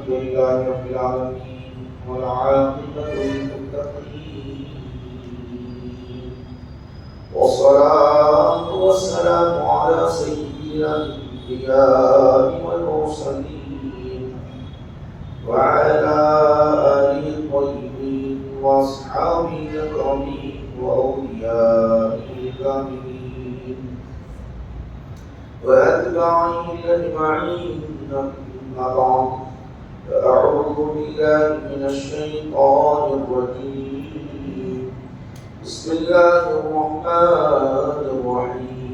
لله رب العالمين والعاقبة للمتقين والصلاة والسلام على سيدنا الأنبياء والمرسلين وعلى آله الطيبين وأصحابه الأكرمين وأوليائه الكاملين وأتباعه أجمعين. أما بعد فأعوذ بالله من الشيطان الرجيم. بسم الله الرحمن الرحيم.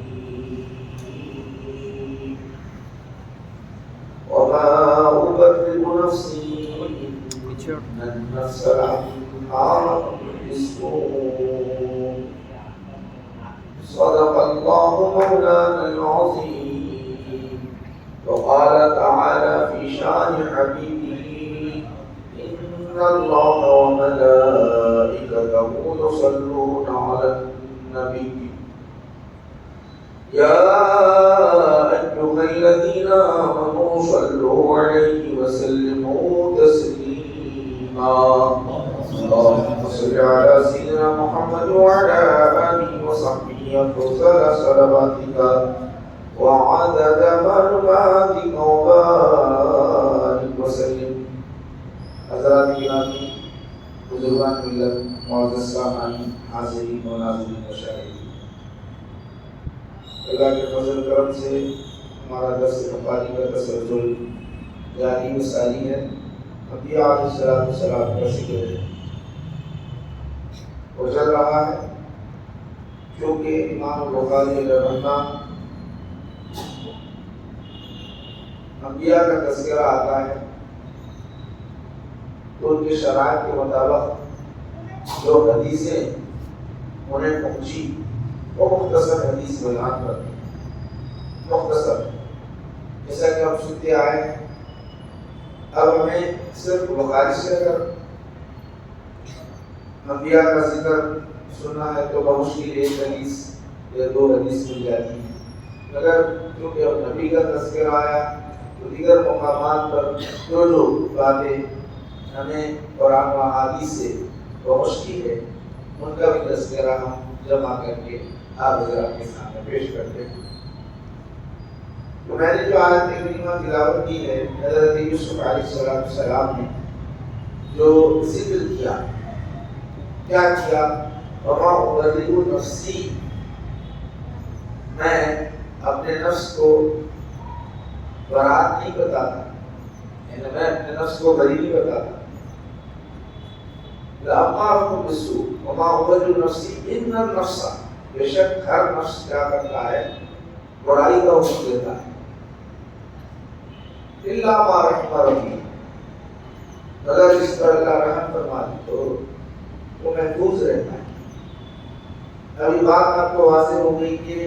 وما أبرئ نفسي إن النفس لأمارة بالسوء. صدق الله مولانا العظيم. وقال تعالى في شان حبيبه إن الله وملائكته يصلون على النبي يا أيها الذين آمنوا صلوا عليه وسلموا تسليما. اللهم صل على سيدنا محمد وعلى آله وصحبه أفضل صلواتك وعدد معلوماتك وبارك وسلم. حضرات گرامی، بزرگان ملت، معزز سامعین، حاضرین و ناظرین و شاہدین، اللہ کے فضل کرم سے ہمارا درس بخاری کا تسلسل جاری و ساری ہے. انبیاء علیہ السلام کا ذکر ہے اور چل رہا ہے. چونکہ امام بخاری علیہ الرحمہ انبیاء کا تذکرہ آتا ہے تو ان کے شرائط کے مطابق جو حدیثیں انہیں پہنچی وہ مختصر حدیث بیان کرتے ہیں. مختصر جیسا کہ ہم سنتے آئے ہیں. اب ہمیں صرف بخاری سے اگر انبیاء کا ذکر سننا ہے تو بمشکل ایک حدیث یا دو حدیث مل جاتی ہیں. اگر کیونکہ اب نبی کا تذکرہ آیا تو دیگر مقامات پر جو باتیں ہمیں قرآن و احادیث سے بمشکل ہے ان کا بھی تذکرہ ہم جمع کر کے آپ حضرات کے سامنے پیش کرتے ہیں. تو میں نے جو آیت کریمہ تلاوت کی ہے، حضرت یوسف علیہ السلام نے جو ذکر کیا، کیا کیا؟ وما أبرئ نفسی، میں اپنے نفس کو برات نہیں بتاتا، یعنی میں اپنے نفس کو بری نہیں بتاتا. لأمارة بالسوء وما أبرئ نفسی إن النفس، بے شک ہر نفس کیا کرتا ہے؟ برائی کا حکم دیتا ہے. إلا ما رحم ربی، مگر جس پر اللہ رحم فرما دے تو وہ محفوظ رہتا ہے. ابھی بات آپ کو واضح ہو گئی کہ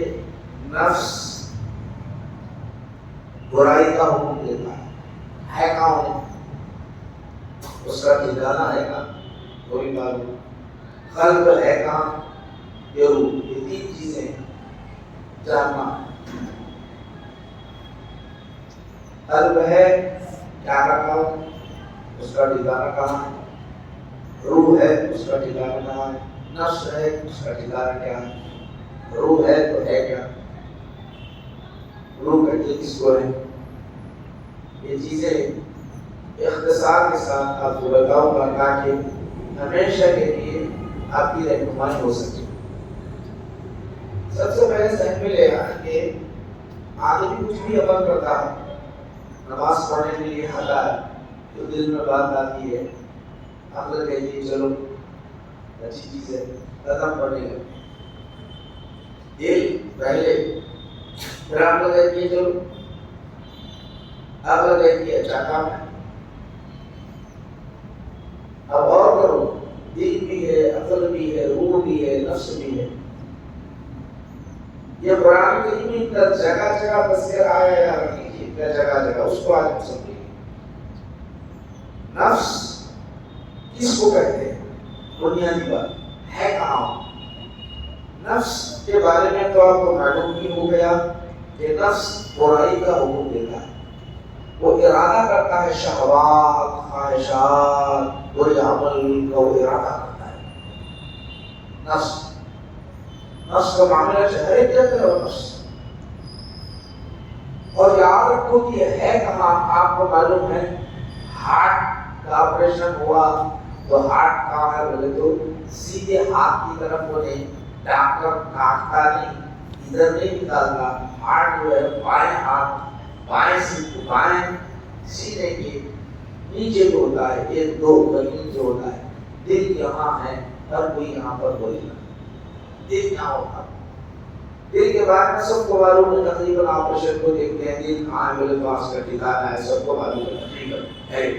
نفس برائی کا حکم دیتا ہے کہاں؟ اس کا ٹھکانہ ہے کہاں؟ وہی معلوم. قلب ہے کہاں؟ یہ روح. یہ تین چیزیں جاننا. قلب ہے کیا رکھا ہو، اس کا ٹھکانہ کہاں ہے؟ روح ہے، اس کا ٹھکانہ کہاں ہے؟ نفس ہے، اس کا ٹھکانہ کیا ہے؟ روح ہے تو ہے کیا؟ روح کہتے کس کو ہے؟ یہ چیزیں اختصار کے ساتھ آپ کو بتاؤں گا تاکہ ہمیشہ کے لیے آپ کی رہنمائی ہو سکے. سب سے پہلے ذہن میں لے آئیں کہ آدمی کچھ بھی عمل کرتا ہے، نماز پڑھنے کے لیے ہٹا ہے تو دل میں بات آتی ہے، عقل کہتی ہے چلو اچھی چیز ہے، قدم پڑھنے لگے. دل پہلے، پھر آپ لوگ کہتی ہے چلو، عقل کہتی ہے اچھا کام ہے اب اور کرو. دل بھی ہے، عقل بھی ہے، روح بھی ہے، نفس بھی ہے. یہ قرآن کریم میں جگہ جگہ تذکرہ آیا ہے. یاد رکھیے جگہ جگہ اس کو آج ہم سمجھیں. نفس کس کو کہتے ہیں؟ بنیادی بات ہے کہاں؟ نفس کے بارے میں تو آپ کو معلوم ہی ہو گیا کہ نفس برائی کا حکم دیتا ہے. وہ ارادہ کرتا ہے شہوات خواہشات برے عمل کا وہ ارادہ کرتا ہے. نفس کا معاملہ شہر کیا کرے وہ نفس. اور یاد رکھو کہ ہے کہاں آپ کو معلوم ہے ہارٹ کا آپریشن ہوا تو ہارٹ کہاں ہے بولے تو سیدھے ہاتھ کی طرف وہ نہیں, ڈاکٹر کاٹتا نہیں, ادھر نہیں نکالتا. ہارٹ جو ہے بائیں ہاتھ بائیں سینے کے نیچے جو ہوتا ہے یہ دو زمین جو ہوتا ہے. دل یہاں ہے ہر کوئی یہاں پر بولے گا دل یہاں ہوتا ہے. دل کے بارے میں سب کو معلوم ہے, تقریباً آپریشن کو دیکھتے ہیں دل کہاں ہے بولے تو آس کا ٹھکانا ہے, سب کو معلوم ہے تقریباً ہے.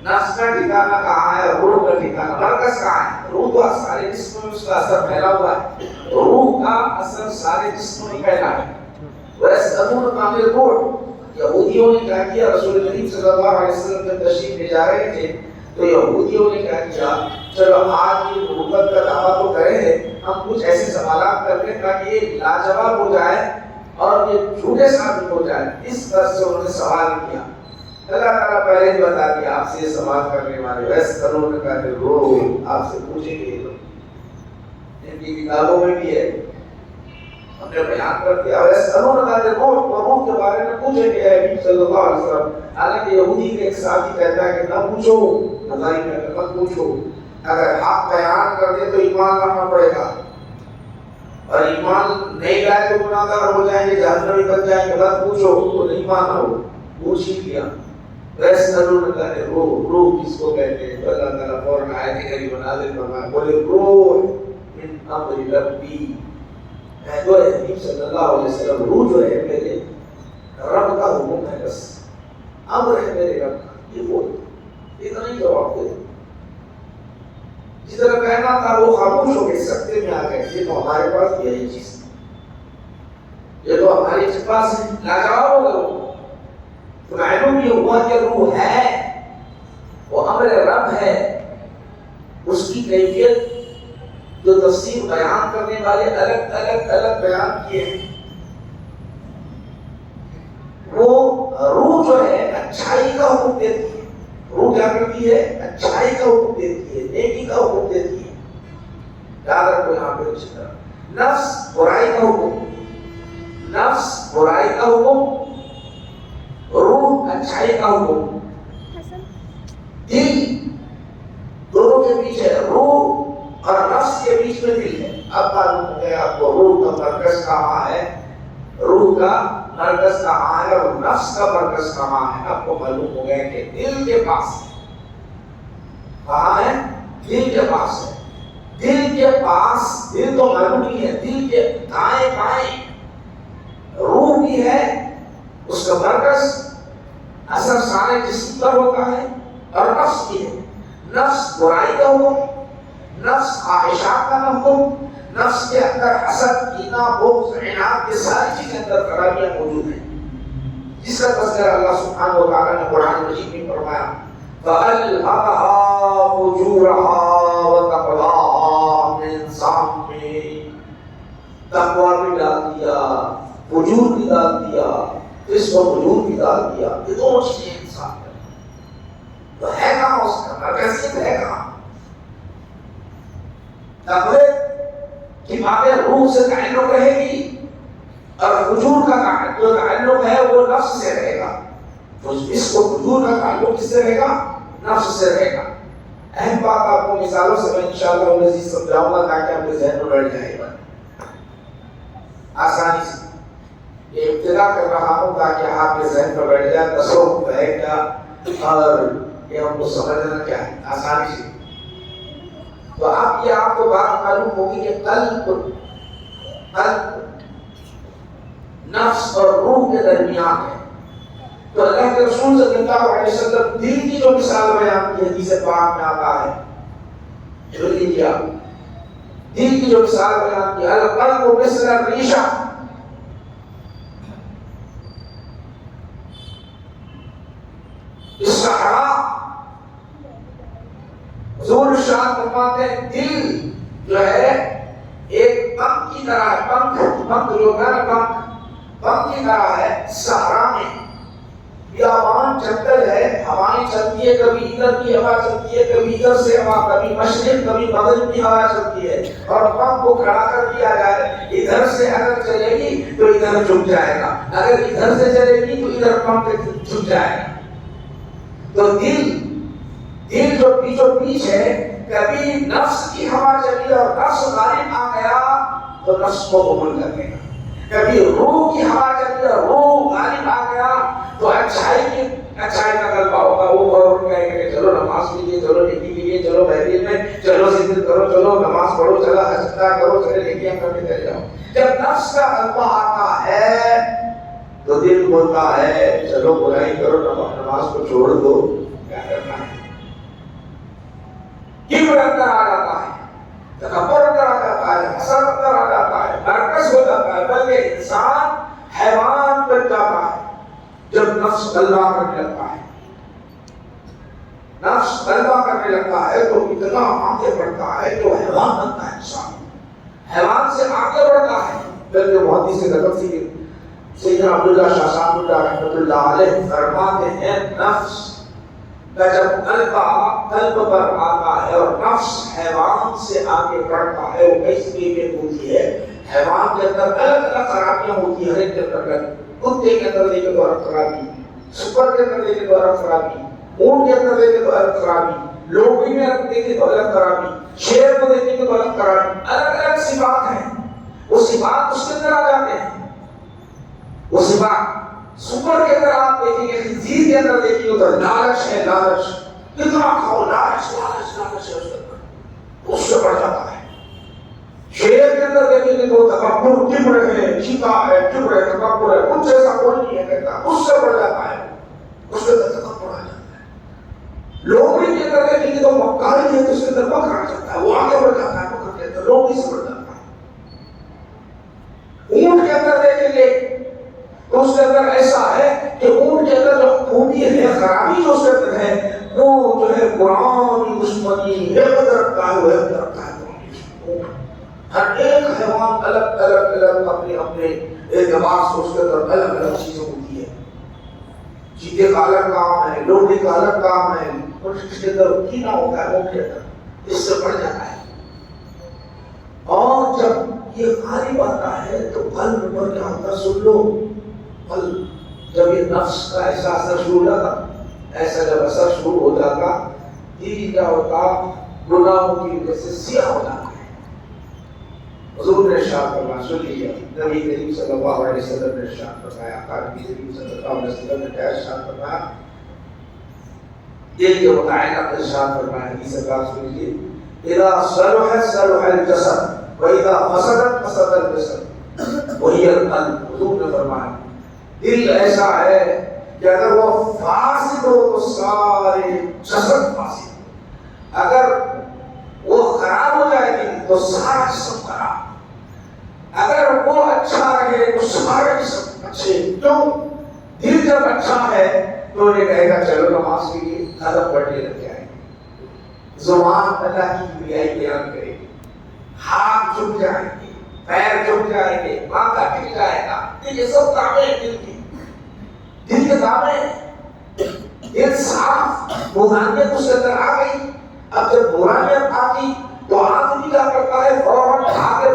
نفس کا ٹھکانا کہاں ہے, روح کا ٹھکانا مرکز کہاں ہے. روح تو سارے جسم میں اس کا اثر پھیلا ہوا ہے, روح کا اثر سارے جسم میں پھیلا ہے. ویسے ضرور کامل روح یہودیوں نے کیا کیا, رسول کریم صلی اللہ علیہ وسلم جب تشریف لے جا رہے تھے تو یہودیوں نے کیا کیا, چلو آج یہ نبوت کا دعویٰ تو کرے ہیں, ہم کچھ ایسے سوالات کر لیں تاکہ یہ لاجواب ہو جائے اور یہ جھوٹے ثابت ہو جائے. اس طرح سے انہوں نے سوال کیا. اللہ تعالیٰ پہلے ہی بتا دیا آپ سے یہ سوال کرنے والے ویسے کرو نے کہا کہ روح آپ سے پوچھیں گے. ان کی کتابوں میں بھی ہے, ہم نے بیان کر دیا. ویسے کرو نے کہا کہ روح کے بارے میں پوچھیں گے حبیب صلی اللہ علیہ وسلم. حالانکہ یہودی کے ایک ساتھی کہتا ہے کہ نہ پوچھو, نظاری میں مت پوچھو, اگر حق بیان کر دے تو ایمان لانا پڑے گا, اور ایمان نہیں لائے تو گناہگار ہو جائیں گے, جہنمی بن جائیں گے. مت پوچھو تو نہیں مانا ہو, پوچھ ہی لیا. ویسے ضرور نہ کرے. روح کس کو کہتے ہیں؟ اللہ تعالیٰ فوراً آیت کریمہ نازل فرمایا, بولے روح من امر ربی. جو ہے حبیب صلی اللہ علیہ وسلم, روح جو ہے میرے رب کا حکم ہے, بس امر ہے میرے رب کا. یہ بول اتنا ہی جواب دے. جس طرح کہنا تھا وہ خاموش ہو گئے, سکتے میں آ گئے. یہ تو ہمارے پاس یہی چیز ہے, یہ تو ہمارے پاس لاجواب ہو گئے. تو معلوم یہ ہوا کہ روح ہے, وہ امر رب ہے. اس کی کیفیت جو تفسیر بیان کرنے والے الگ بیان کیے ہیں. وہ روح جو ہے اچھائی کا حکم دیتی ہے. روح کیا کرتی ہے؟ اچھائی کا حکم دیتی ہے, نیکی کا حکم دیتی ہے. یاد رکھو یہاں پہ اچھی طرح. نفس برائی کا حکم, نفس برائی کا حکم, روح اچھائی کا حکم. دل دونوں کے بیچ ہے, روح اور نفس کے بیچ میں دل ہے. اب معلوم ہو گیا آپ کو روح کا مرکز کہاں ہے, روح کا مرکز کہاں ہے اور نفس کا مرکز کہاں ہے. آپ کو معلوم ہو گیا کہ دل کے پاس ہے. کہاں ہے؟ دل کے پاس ہے. دل کے پاس, دل تو معلوم نہیں ہے, دل کے دائیں بائیں روح بھی ہے. اس کا مرکز اثر سارے جسم پر ہوتا ہے, اور نفس بھی ہے. نفس برائی کا حکم, نفس خواہشات کا حکم, نفس کے اندر حسد, کینہ, بغض, عناد, یہ ساری چیزیں اندر خرابیاں موجود ہیں, جس کا تذکرہ اللہ سبحانہ و تعالیٰ نے قرآن مجید میں فرمایا. فَأَلْهَمَهَا فُجُورَهَا وَتَقْوَاهَا. ہم نے انسان میں تقویٰ بھی ڈال دیا, فجور بھی ڈال دیا, اس کو فجور بھی ڈال دیا. یہ دونوں چیزیں انسان میں تو ہے کہاں, اس کا مرکزیت ہے کہاں؟ تقوی کی باتیں روح سے تعلق رہے گی, اور فجور کا جو تعلق ہے وہ نفس سے رہے گا. اس کو فجور کا تعلق کس سے رہے گا؟ نفس سے رہے گا. اہم بات آپ کو مثالوں سے میں انشاءاللہ مزید سمجھاؤں گا تاکہ آپ کے ذہن میں بیٹھ جائے گا آسانی سے. یہ ابتدا کر رہا ہوں تاکہ آپ کے ذہن میں بیٹھ جائے, تصور بیٹھ جائے اور یہ ہم کو سمجھنا کیا ہے آسانی سے. تو اب یہ آپ کو بات معلوم ہوگی کہ قلب نفس اور روح کے درمیان ہے. تو اللہ کے رسول صلی اللہ علیہ وسلم دل کی جو مثال بیان کی حدیث پاک میں آتا ہے, جو لیجیے آپ, دل کی جو مثال بیان کی, القلب مثل الریشہ. الصحراء, حضور ارشاد فرماتے ہیں دل جو ہے ایک پنکھ کی طرح ہے. پنکھ جو ہے نا, پنکھ کی طرح ہے صحرا میں. بیابان جنگل ہے، ہوائیں چلتی ہے، کبھی ادھر کی ہوا چلتی ہے، کبھی ادھر سے ہوا، کبھی مشرق کبھی مغرب کی ہوا چلتی ہے، اور پنکھ کو کھڑا کر دیا جائے، ادھر سے اگر چلے گی تو ادھر جھک جائے گا، اگر ادھر سے چلے گی تو ادھر پنکھ جھک جائے گا۔ تو دل جو پیچھو پیچھ ہے، کبھی نفس کی ہوا چلی اور نفس غالب آ گیا تو نفس کو قبول کر لے گا، کبھی روح کی ہوا چلی اور روح غالب آ گیا تو اچھائی کا غلبہ ہوگا، وہ کہے گا کہ چلو نماز کیجیے، چلو نیکی کیجیے، چلو بہترین میں چلو ذکر کرو، چلو نماز پڑھو، چلو حج کرو، چلو نیکیاں کرنے چلے جاؤ۔ جب نفس کا غلبہ آتا ہے تو دل بولتا ہے چلو برائی کرو، نماز کو چھوڑ دو، کیا کرنا ہے؟ کبر اندر آ جاتا ہے، تکبر اندر آ جاتا ہے، حسد اندر آ جاتا ہے، نرکس ہو جاتا ہے، بلکہ انسان حیوان بن جاتا ہے جب نفس غلبہ کرنے لگتا ہے۔ نفس غلبہ کرنے لگتا ہے تو اتنا آگے بڑھتا ہے تو حیوان بنتا ہے، انسان حیوان سے آگے بڑھتا ہے۔ بلکہ محدث سے نقل سی سیدنا عبداللہ شاہ صاحب اللہ رحمۃ اللہ علیہ فرماتے ہیں نفس کا جب قلب پر آتا ہے اور نفس حیوان سے آگے بڑھتا ہے، وہ کئی سکیپیں ہوتی ہے، حیوان کے اندر الگ الگ خرابیاں ہوتی ہیں، ہر ایک کے اندر، کتے کے اندر دیکھے تو الگ خرابی، سپر کے اندر دیکھے تو الگ خرابی، اونٹ کے اندر دیکھے تو الگ خرابی، لومڑی میں دیکھے تو الگ خرابی، شیر کو دیکھے تو الگ خرابی، الگ الگ صفات ہیں، وہ صفات اس کے اندر آ جاتے ہیں۔ وہ صفات سپر کے اندر آپ دیکھیں گے، خنزیر کے اندر دیکھیں گے تو لالچ ہے، لالچ، کتنا کھاؤ، لالچ لالچ لالچ ہے، اس کے اندر اس سے بڑھ جاتا ہے۔ شیر کے اندر دیکھیں گے تو تکبر، کبر ہے، چیتا ہے، کبر ہے، تکبر ہے، کچھ ایسا کوئی نہیں ہے کہتا، اس سے بڑھ جاتا ہے، اس کے اندر تکبر آ جاتا ہے۔ لومڑی کے اندر دیکھیں گے تو مکاری ہے، تو اس کے اندر بکر آ جاتا ہے، وہ آگے بڑھ جاتا ہے، بکر کے اندر لومڑی سے بڑھ جاتا ہے۔ اونٹ کے اندر دیکھیں گے تو اس کے اندر ایسا ہے کہ اونٹ کے اندر جو خوبی ہے، خرابی جو اس کے اندر ہے، وہ جو ہے قرآن دشمنی حقد رکھتا ہے، وہ حقد رکھتا ہے۔ ہر ایک حیوان الگ الگ اپنے اپنے اعتبار سے اس کے اندر الگ الگ چیزیں ہوتی ہے۔ چیتے کا الگ کام ہے، لومڑی کا الگ کام ہے، اس کے اندر کینا ہوتا ہے، اونٹ کے اندر اس سے بڑھ جاتا ہے۔ اور جب یہ غالب آتا ہے تو قلب پر کیا ہوتا ہے، سن لو، جب یہ نفس کا ایسا اثر شروع ہو جاتا، ایسا جب اثر شروع ہو جاتا، دل کیا ہوتا، گناہوں کی وجہ سے سیاہ ہو جاتا ہے۔ حضور نے ارشاد فرمایا، سن لیجیے، نبی کریم صلی اللہ علیہ وسلم نے ارشاد فرمایا، نبی کریم صلی اللہ علیہ وسلم نے کیا ارشاد فرمایا، دل کے متعلق ارشاد فرمایا، حدیث پاک سن لیجیے، اذا صلح صلح الجسد واذا فسد فسد الجسد وہی القلب۔ حضور نے فرمایا دل ایسا ہے کہ اگر وہ فاسد ہو تو سارے جسد فاسد، اگر وہ خراب ہو جائے گی تو سارا جسم خراب، اگر وہ اچھا رہے تو سارے جسم اچھے۔ کیوں؟ دل جب اچھا ہے تو یہ کہے گا چلو نماز کے لیے، قدم پڑھنے لگ جائیں گے، زبان اللہ کی کبریائی بیان کرے گی، ہاتھ جھک جائیں گے، پیر جھک جائیں گے، ماتھا ٹک جائے گا۔ یہ سب کامیں دل کی، دل کے کامیں، دل صاف، روحانیت اس کے اندر آ گئی۔ اب جب روحانیت آتی تو آدمی کیا کرتا ہے، فوراً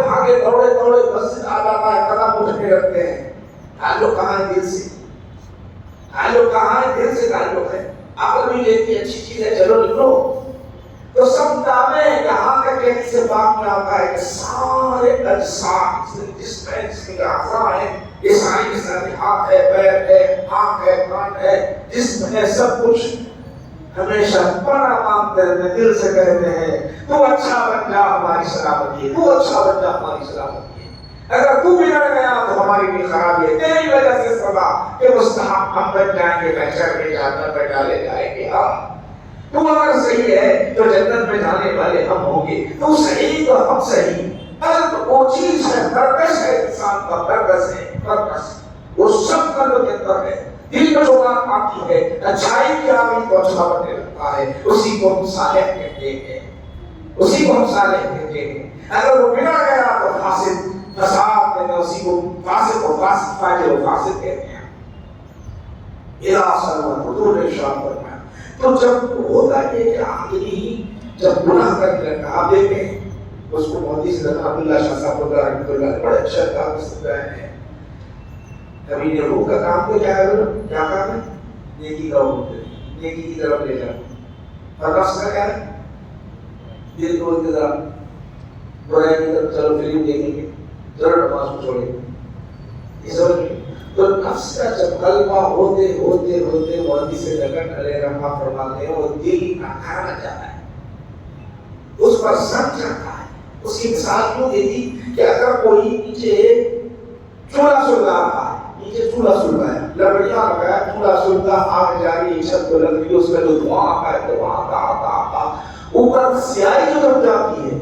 بھاگے دوڑے مسجد آ جاتا ہے، قدم اٹھنے لگتے ہیں۔ تعلق کہاں ہے؟ دل سے۔ تعلق کہاں ہے؟ دل سے تعلق ہے۔ عقل بھی لیتی اچھی چیز ہے، چلو نکلو، تو سب کامیں یہاں تک کہ اس سے بات میں آتا ہے کہ سارے اجسام جس کے اعضاء ہیں، یہ ساری کی ساری، ہاتھ ہے، پیر ہے، آنکھ ہے، کان ہے، جسم ہے، سب کچھ ہمیشہ پناہ مانگتے ہیں، دل سے کہتے ہیں تو اچھا بن جا ہماری سلامتی ہے، تو اچھا بن جا ہماری سلامتی ہے، اگر تو بگڑ گیا تو ہماری بھی خرابی ہے، تیری وجہ سے سزا کہ مستحق ہم بن جائیں گے، محشر میں جہنم میں ڈالے جائیں گے ہم۔ تو اگر صحیح ہے تو جنت میں جانے والے ہم ہوں گے، تو صحیح تو ہم صحیح۔ قلب وہ چیز ہے، مرکز ہے، انسان کا مرکز ہے، مرکز وہ سب قلب کے اندر ہے۔ دل میں جو بات آتی ہے، اچھائی کی آگئی تو اچھا بننے لگتا ہے، اسی کو ہم صالح کہتے ہیں، اسی کو ہم صالح کہتے ہیں۔ اگر وہ بگڑ گیا تو فاسد، فساد میں اسی کو فاسد و فاسد، فاجر و فاسد کہتے ہیں۔ حضور نے ارشاد فرمایا. تو جب ہوتا ہے کہ آدمی جب گناہ کرنے لگتا، آپ دیکھیں اس کو مودی سے عبداللہ شاہ صاحب رحمۃ اللہ بڑے اچھا کام سمجھائے ہیں. کبھی نے روح کا کام کو کیا کام ہے؟ نیکی کا حکم دے، نیکی کی طرف لے جانا. اور نفس کا کیا ہے؟ دل کو انتظار، برائی کی طرف چلو فلم دیکھیں گے، چلو نماز کو چھوڑیں گے. یہ سمجھ گئے؟ تو نفس کا جب غلبہ ہوتے ہوتے ہوتے مودی سے جگن علیہ رحمہ فرماتے ہیں وہ دل کا گھر بن جاتا ہے، اس پر سن چڑھتا ہے. اس کی مثال کیوں دیتی کہ اگر کوئی نیچے چولہا سلگا رہا ہے، نیچے چولہا سلگا ہے، لکڑیاں لگا ہے، چولہا سلگا، آگ جا رہی ہے، چھت کو لگ رہی ہے، اس میں جو دھواں آتا ہے تو وہاں آتا اوپر سیاہی جو بن جاتی ہے.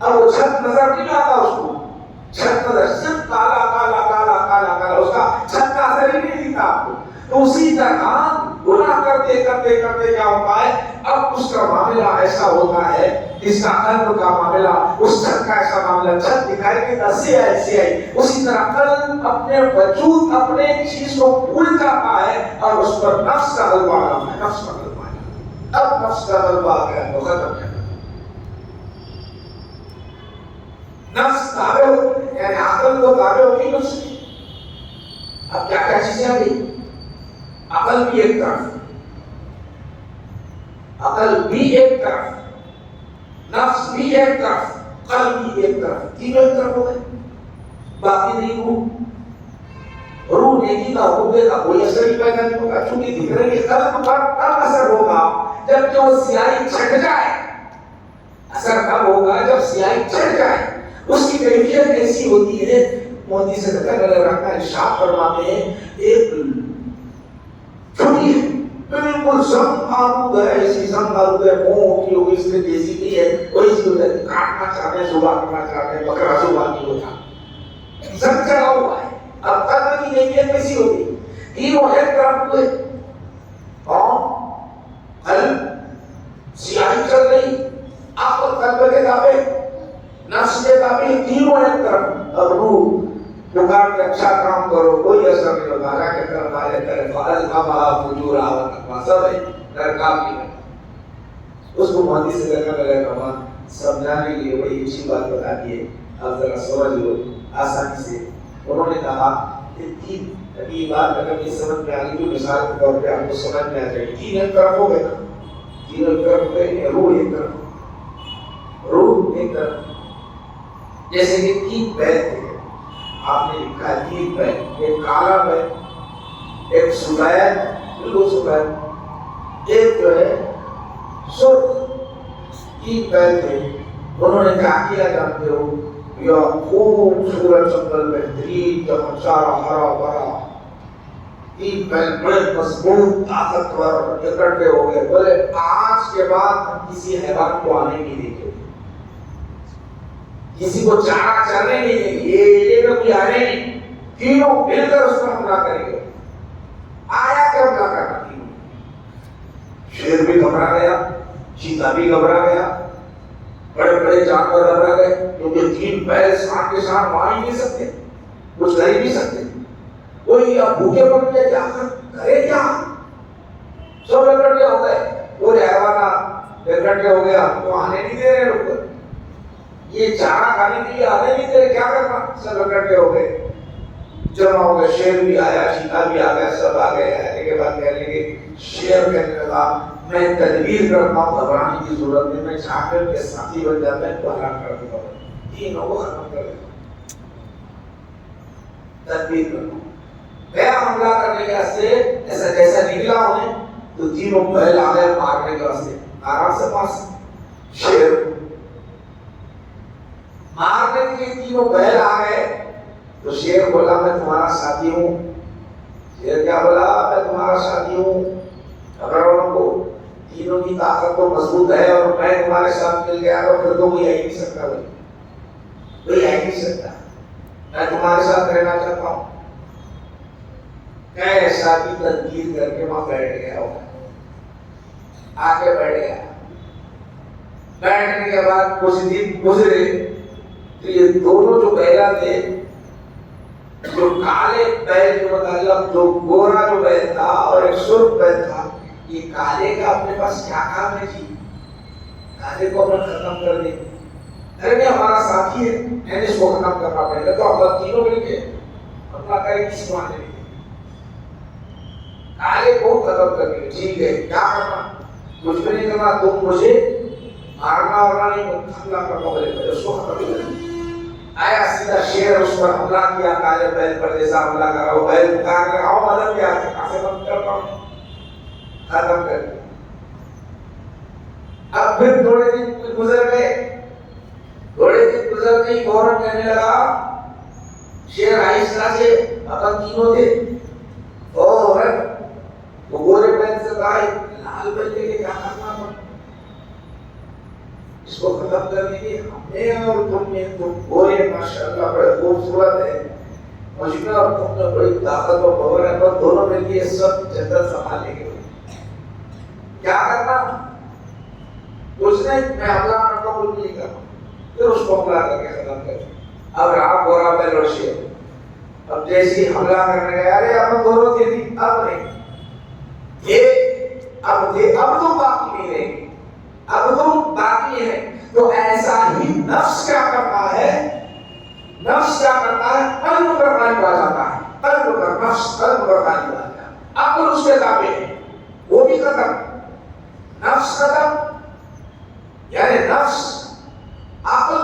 اب وہ چھت نظر نہیں آتا، اس کو چھت نظر صرف کالا کالا کالا کالا کالا، اس کا چھت کا اثر ہی نہیں دکھتا آپ کو. تو اسی طرح گناہ کرتے کرتے کرتے کیا ہوتا ہے، اب اس کا معاملہ ایسا ہوتا ہے، اس کا قلب کا معاملہ، اس چھت کا ایسا معاملہ، چھت دکھائی دیتا سے آئی، اسی طرح قلب اپنے وجود اپنے چیز کو بھول جاتا ہے اور اس پر نفس کا غلبہ آتا ہے. نفس کا غلبہ آتا ہے. اب نفس کا غلبہ آ گیا تو ختم ہے. نفس تابع ہوتی ہے، یعنی عقل کو تابع ہوتی ہے نفس کی. اب کیا کیا چیزیں آ گئی؟ عقل بھی ایک طرف، عقل بھی ایک طرف، نفس بھی ایک طرف، قلب بھی ایک طرف، تینوں ایک طرف ہو گئے. باقی نہیں روح نیکی کا حکم دے گا، کوئی اثر ہی پیدا نہیں ہوگا. چونکہ دکھ رہی ہے قلب پر کب اثر ہوگا؟ جب جو سیاہی چھٹ جائے. اثر کب ہوگا؟ جب سیاہی چھٹ جائے. اس کی کیفیت ایسی ہوتی ہے، مودی سے ارشاد فرماتے ہیں ایک چھری ہے بالکل زنگ آلود ہے، ایسی زنگ آلود ہے، منہ کی ہوئی، اس میں دیسی کی ہے، وہی سی ہوتا ہے، کاٹنا چاہتے ہیں، زبا کرنا چاہتے ہیں، بکرا زبا نہیں ہوتا، زنگ چڑھا ہوا ہے. اب قلب کی کیفیت کیسی ہوتی؟ تینوں ایک طرف ہوئے اور قلب سیاہی چل رہی، عقل قلب کے تابع، نفس کے تابع، تینوں ایک طرف. اب روح پکار کے اچھا کام کرو، کوئی اثر نہیں ہوتا. اللہ کے طرف والے طرف فَأَلْهَمَهَا فُجُورَهَا وَتَقْوَاهَا، سب ہے درکاب کی ہے. اس کو مہندی سے لگا کہا سمجھانے کے لیے بڑی اچھی بات بتا دی ہے، آپ ذرا سمجھ لو آسانی سے. انہوں نے کہا کہ تین ابھی بات اگر یہ سمجھ میں آ گئی تو مثال کے طور پہ آپ کو سمجھ میں آ جائے گی. تین ایک طرف ہو گئے نا، تین ایک طرف ہو گئے، روح ایک طرف، روح ایک طرف. جیسے کہ تین بیت تھے، آپ نے لکھا ہے تین بیت، ایک کالا بیت، ایک سفید بالکل سفید، ایک جو ہے سرخ. تین بیت تھے. انہوں نے کیا کیا جانتے ہو؟ یا خوبصورت جنگل بہترین چمکدار ہرا بھرا، تین بیت بڑے مضبوط طاقتور اکٹھے ہو گئے. بولے آج کے بعد ہم کسی حیوان کو آنے نہیں دیں گے، کسی کو چارہ چرنے نہیں دیں گے، یہ کوئی آنے نہیں، تینوں مل کر اس پر حملہ کریں گے. آیا کہ حملہ کرنا؟ تینوں. شیر بھی گھبرا گیا، چیتا بھی گھبرا گیا، بڑے بڑے جانور گھبرا گئے، کیونکہ تین بیل ساتھ کے ساتھ وہاں ہی نہیں سکتے، کچھ کر ہی نہیں سکتے. کوئی اب بھوکے پڑ گئے، کیا کرے کیا؟ سب اکٹھے ہو گئے، پورے حیوانات اکٹھے ہو گیا تو آنے نہیں دے رہے لوگ، یہ چارہ کھانے کے لیے آنے نہیں دے رہے، کیا کرنا؟ سب اکٹھے ہو گئے، جمع ہو گئے. شیر بھی آیا، چیتا بھی آ گیا، سب آ گئے. آنے کے بعد کہنے لگے، شیر کہنے لگا میں تدبیر کرتا ہوں، گھبرانے کی ضرورت نہیں، میں جھانکر کے ساتھی بن جاتا ہے تو ہلاک کر دوں گا، تینوں کو ختم کر دوں. تدبیر کرتا ہوں. گیا حملہ کرنے کے واسطے، ایسا جیسا نکلا انہیں تو تینوں بیل آ گئے مارنے کے واسطے. آرام سے مار سکتے شیر، مارنے کے لیے تینوں بیل آ گئے. تو شیر بولا میں تمہارا ساتھی ہوں. شیر کیا بولا؟ میں تمہارا ساتھی ہوں. اگر ان کو تینوں کی طاقت تو مضبوط ہے اور میں تمہارے ساتھ مل گیا تو پھر تو کوئی آ ہی نہیں سکتا، کوئی آ ہی نہیں سکتا. میں تمہارے ساتھ رہنا چاہتا ہوں. ایسا بھی تدبیر کر کے وہاں بیٹھ گیا، آ کے بیٹھ گیا. بیٹھنے کے بعد کچھ دن گزرے تو یہ دونوں جو پہلا تھے جو کالے بیل جو مطلب جو گورا جو بیل تھا اور ایک سرخ بیل تھا، یہ کالے کا اپنے پاس کیا کام ہے جی؟ کالے کو اپنا ختم کر دیں، ارے نہیں ہمارا ساتھی ہے، میں نے اس کو ختم کرنا پڑے گا، تو اپنا تینوں مل کے اپنا کرے کس کو آنے لگے کالے کو ختم کر کے، ٹھیک ہے کیا کرنا؟ کچھ بھی نہیں کرنا، تم مجھے مارنا اور نہیں حملہ کرنا بولے گا، اس کو ختم کر آیا سیدھا شیر اس پر حملہ کیا، کالے بیل پر جیسا حملہ کرا، وہ بیل پکار کر آؤ مدد کیا کاسے بند کرتا ہوں، ختم کر دیا۔ اب پھر تھوڑے دن گزر گئے، تھوڑے دن گزرتے ہی فوراً کہنے لگا شیر آہستہ سے، اپن تینوں تھے فوراً وہ گورے بیل سے کہا لال بیل لے کے کیا کرنا پڑا، اس کو ختم کرنے کے ہمیں اور تم نے، تم گورے ماشاءاللہ بڑے خوبصورت ہے، مجھے اور تم نے بڑی طاقت و پاور ہے، پر دونوں مل کے سب جنت سنبھالیں گے، کیا کرنا؟ اس نے میں حملہ کرتا ہوں نہیں کرنا، پھر اس کو حملہ کر کے ختم کر دیا۔ اب رہا گورا بیل اور شیر، اب جیسے حملہ کرنے گئے، ارے اب دونوں تھے، اب نہیں اب تو باقی نہیں رہے، اب تم باقی ہے، تو ایسا ہی نفس کیا کرتا ہے، نفس کیا کرتا ہے، قلب پر غالب آ جاتا ہے، قلب پر نفس قلب پر غالب آ جاتا ہے، عقل اس کے تابع ہے، وہ بھی ختم، نفس ختم، یعنی نفس عقل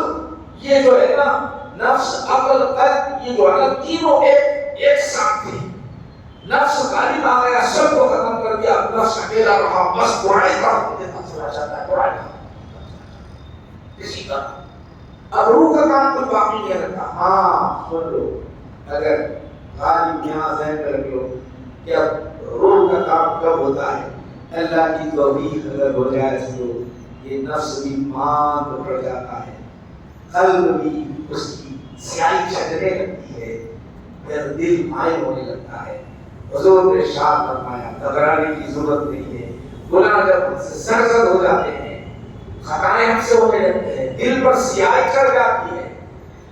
یہ جو ہے نا، نفس عقل قلب یہ جو ہے نا، تینوں ایک ساتھ تھے، نفس غالب آ گیا، سب کو ختم کر دیا، نفس اکیلا رہا، بس برائی کرتے چلا جاتا ہے، برائی اسی طرح اب روح کا کام کچھ باقی نہیں رکھتا۔ ہاں سن لو، اگر غالب یہاں ذہن میں رکھ لو کہ اب روح کا کام کب ہوتا ہے، اللہ کی توفیق اگر ہو جائے تو یہ نفس بھی ماند پڑ جاتا ہے، قلب بھی اس کی سیاہی چڑھنے لگتی ہے، پھر دل مائل ہونے لگتا ہے۔ حضور نے ارشاد فرمایا گھبرانے کی ضرورت نہیں ہے، گناہ جب سرزد ہو جاتے ہیں، خطائیں ہم سے ہونے لگتے ہیں، دل پر سیاہی چڑھ جاتی ہے،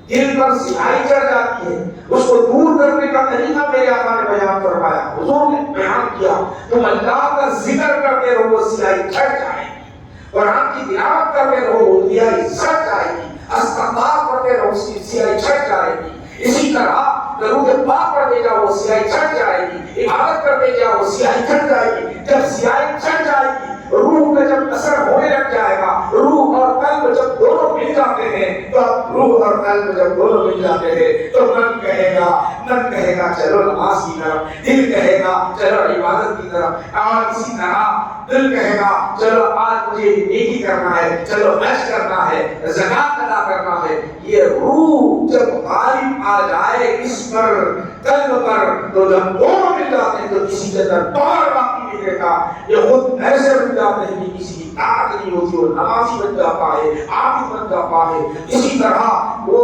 دل پر سیاہی چڑھ جاتی ہے، اس کو دور کرنے کا طریقہ میرے آقا نے بیان فرمایا، حضور نے بیان کیا، تم اللہ کا ذکر کرتے رہو وہ سیاہی چھٹ جائے گی، قرآن کی تلاوت کرتے رہو وہ سیاہی چھٹ جائے گی، استغفار پڑھتے رہو اس کی سیاہی چھٹ جائے گی، اسی طرح درود پاک پڑھتے جاؤ وہ سیاہی چھٹ جائے گی، عبادت کرتے جاؤ وہ سیاہی چھٹ جائے گی، جب سیاہی چھٹ جائے گی روح کا جب اثر ہونے لگ جائے گا، روح اور قلب جب دونوں مل جاتے ہیں، تو اب روح اور قلب جب دونوں مل جاتے ہیں تو من کہے گا چلو نماز کی طرف، دل کہے گا چلو عبادت کی طرف، اور اسی طرح دل کہے گا چلو آج مجھے نیکی کرنا ہے، چلو حج کرنا ہے، زکات ادا کرنا ہے۔ یہ روح جب غالب آ جائے اس پر قلب پر، تو جب دونوں مل جاتے ہیں تو کسی کے اندر پاور باقی نہیں رہتا، یہ خود ایسے بن جاتے ہیں کہ کسی کی طاقت نہیں ہوتی، اور نمازی بن جاتا ہے، عابد بن جاتا ہے، اسی طرح وہ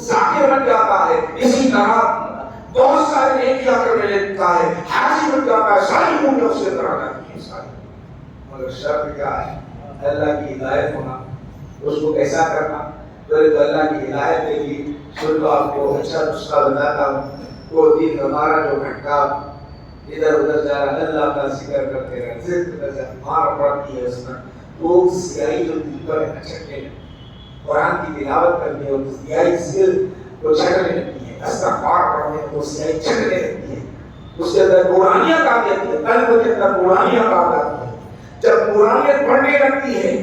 ذاکر بن جاتا ہے، اسی طرح بہت سارے نیکیاں کرنے لگتا ہے، حاجی بن جاتا ہے، ساری خوبیاں اس سے طرح جاتی ہیں ساری۔ مگر شرط کیا ہے؟ اللہ کی ہدایت ہونا، اس کو کیسا کرنا؟ تو اللہ کی ہدایت دے گی۔ سن تو آپ کو اچھا نسخہ بتاتا ہوں، وہ دن ہمارا جو گھنٹہ ادھر ادھر جا رہا ہے، اللہ کا ذکر کرتے رہے، ذکر کرتے مار پڑتی ہے اس میں، وہ سیاہی جو دل پر چھٹنے لگتی ہے، قرآن کی تلاوت کرنے اور سیاہی ذکر کو چھٹنے لگتی ہے، استغفار پڑھنے تو سیاہی چھٹنے لگتی ہے، اس کے اندر نورانیت آ جاتی ہے، قلب کے اندر نورانیت آ جاتی ہے۔ جب نورانیت بڑھنے لگتی ہے،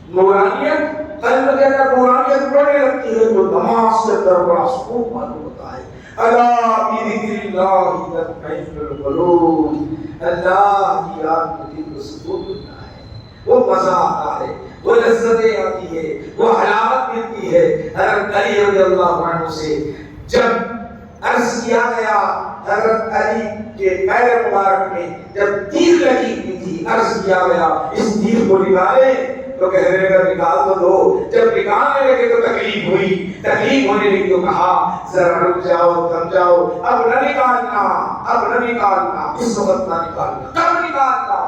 نورانیت قلب کے اندر نورانیت بڑھنے لگتی ہے، تو نماز کے اندر بڑا سکون معلوم ہوتا ہے۔ الا بذکر اللہ تطمئن القلوب، اللہ کی یاد میں دل کو سکون ملتا ہے، وہ مزہ آتا ہے، وہ لذتیں آتی ہے، وہ حلاوت ملتی ہے۔ حضرت علی رضی اللہ عنہ سے جب عرض کیا گیا، حضرت علی کے پیر مبارک میں جب تیر لگی ہوئی تھی، عرض کیا گیا اس تیر کو نکالے، تو کہنے لگا نکال تو دو۔ جب نکالنے لگے تو تکلیف ہوئی، تکلیف ہونے لگی تو کہا ذرا رک جاؤ، تھم جاؤ، اب نہ نکالنا، اب نہ نکالنا، اس وقت نہ نکالنا، کب نکالنا؟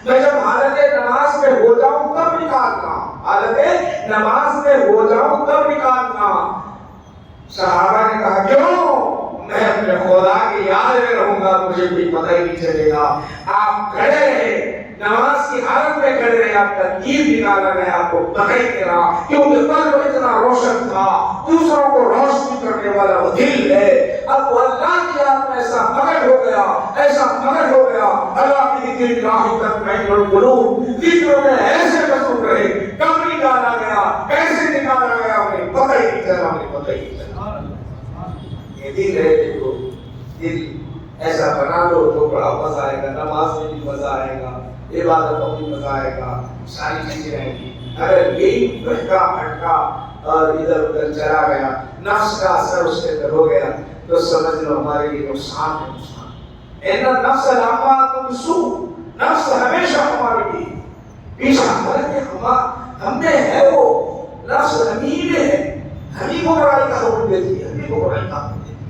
میں جب حالت نماز میں ہو جاؤں تب نکالنا، حالت نماز میں ہو جاؤں تب نکالنا۔ صحابہ نے کہا کیوں؟ میں اپنے خدا کی یاد میں رہوں گا، مجھے کوئی پتہ ہی نہیں چلے گا۔ آپ کھڑے رہے، نماز کی حالت میں کھڑے رہے، آپ کا دین نکالا گیا، آپ کو پتہ ہی نہیں رہا، کیونکہ قلب اتنا روشن تھا، دوسروں کو روشن کرنے والا وہ دل ہے۔ اب وہ اللہ کی یاد میں ایسا مگن ہو گیا، ایسا مگن ہو گیا، اللہ کی ذکر راہ تک میں القلوب، ذکر میں ایسے مصروف رہے، کب نکالا گیا، کیسے نکالا گیا، انہیں پتہ ہی نہیں چلا، انہیں پتہ ہی نہیں چلا۔ یہ دل ہے، دیکھو دل ایسا بنا دو تو بڑا مزہ آئے گا، نماز میں بھی مزہ آئے گا، عبادت میں بھی مزہ آئے گا، ساری چیزیں رہیں گی۔ اگر یہی بھٹکا بھٹکا اور ادھر ادھر چلا گیا، نفس کا اثر اس کے اندر ہو گیا، تو سمجھ لو ہمارے لیے نقصان ہے، نقصان۔ ان نفس لامارۃ بالسوء، نفس ہمیشہ ہمارے لیے پیچھے ہمارے ہم میں ہے، وہ نفس ہمیں میں ہے، ہمیں کو برائی کا حکم دیتی ہے، ہمیں کو برائی کا حکم دیتی ہے۔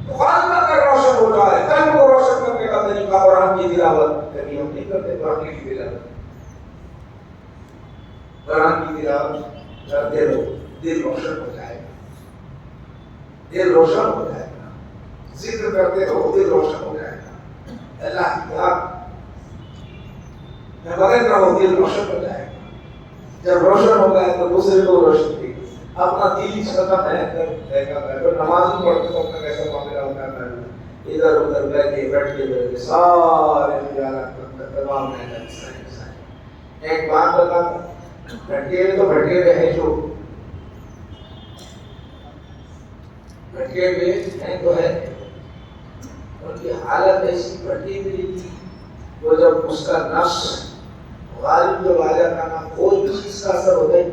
قلب اگر روشن ہو جائے، قلب کو روشن کرنے کا طریقہ قرآن کی تلاوت، کبھی ہم نہیں کرتے قرآن کی تلاوت، قرآن کی تلاوت کرتے رہو، دل روشن ہو جائے گا، دل روشن ہو جائے گا، ذکر کرتے رہو، دل روشن ہو جائے گا، اللہ کی یاد میں مگن رہو، دل روشن ہو جائے گا۔ جب روشن ہو گیا تو دوسرے کو روشن کی، اپنا دل ہی چھلکا ہے، نماز پڑھتے تو اپنا کیسا معاملہ ہوتا ہے، ادھر ادھر بیٹھے سارے تمام ایک بات بتاتا، بھٹکے ہوئے تو بھٹکے ہوئے ہیں، جو بھٹکے ہوئے ہیں تو ہے، ان کی حالت ایسی بھٹکی ہوئی تھی، وہ جب اس کا نفس غالب جو آ جاتا نا، کوئی بھی چیز کا اثر ہوتا ہے،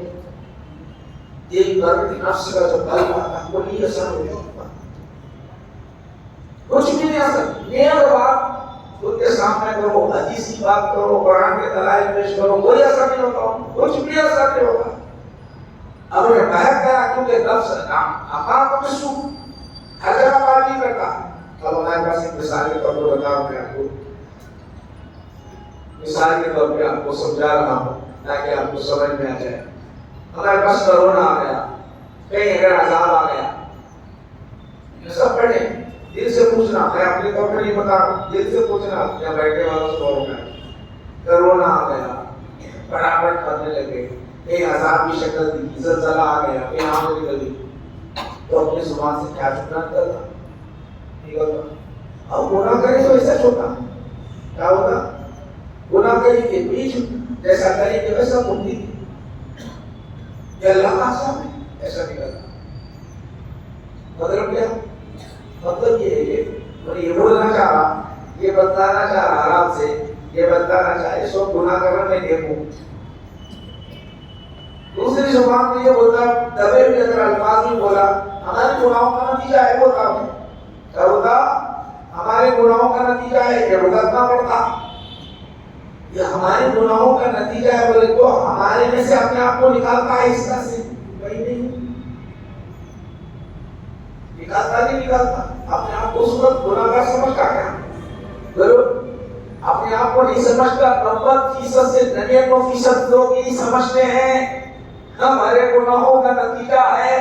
دل پر نفس کا جو قلب آتا وہ نہیں اثر ہوتا، کچھ بھی نہیں اثر، نیک بات ان کے سامنے کرو، حدیث کی بات کرو، قرآن کے دلائل پیش کرو، کوئی اثر نہیں ہوتا، کچھ بھی اثر نہیں ہوتا۔ اب یہ بہت گیا کیونکہ نفس اپنا سو ہر جگہ بات نہیں کرتا۔ اب ہمارے پاس ایک مثال کے طور پر بتاؤں، میں آپ کو مثال کے طور پہ آپ کو سمجھا رہا ہوں تاکہ آپ کو سمجھ میں آ جائے۔ ہمارے پاس کرونا آ گیا، کہیں اگر عذاب آ گیا، سب پڑھے، دل سے پوچھنا، میں اپنے طور پر نہیں بتا رہا ہوں، دل سے پوچھنا، یا بیٹھے والوں سے بولوں میں، کرونا آ گیا، فٹافٹ کرنے لگے، کہیں عذاب کی شکل دی، زلزلہ آ گیا، کہیں آگ نکل گئی، تو اپنی زبان سے کیا چھوٹنا کرتا نہیں ہوتا۔ اب گناہ کرے تو ایسا چھوٹا کیا ہوگا، گناہ کریں گے بیچ جیسا کریں گے ویسا مٹی تھی، یہ اللہ کا حساب ہے، ایسا نہیں کرتا۔ مطلب کیا؟ مطلب یہ ہے کہ یہ بولنا چاہ رہا، یہ بتانا چاہ رہا آرام سے، یہ بتانا چاہے سب گناہ کرنا میں دیکھوں۔ دوسری زبان میں یہ بولتا، دبے ہوئے اگر الفاظ ہی بولا، ہمارے گناہوں کا نتیجہ ہے، ہوتا ہے کیا ہوتا؟ ہمارے گناہوں کا نتیجہ ہے کہ بھگتنا پڑتا، یہ ہمارے گناہوں کا نتیجہ ہے بولے تو ہمارے میں سے اپنے آپ کو نکالتا ہے اس طرح سے؟ وہی نہیں نکالتا، نہیں نکالتا، اپنے آپ کو اس وقت گناہگار سمجھتا کیا؟ ضرور اپنے آپ کو نہیں سمجھتا، 90% سے 99% لوگ یہی سمجھتے ہیں ہمارے گناہوں کا نتیجہ ہے۔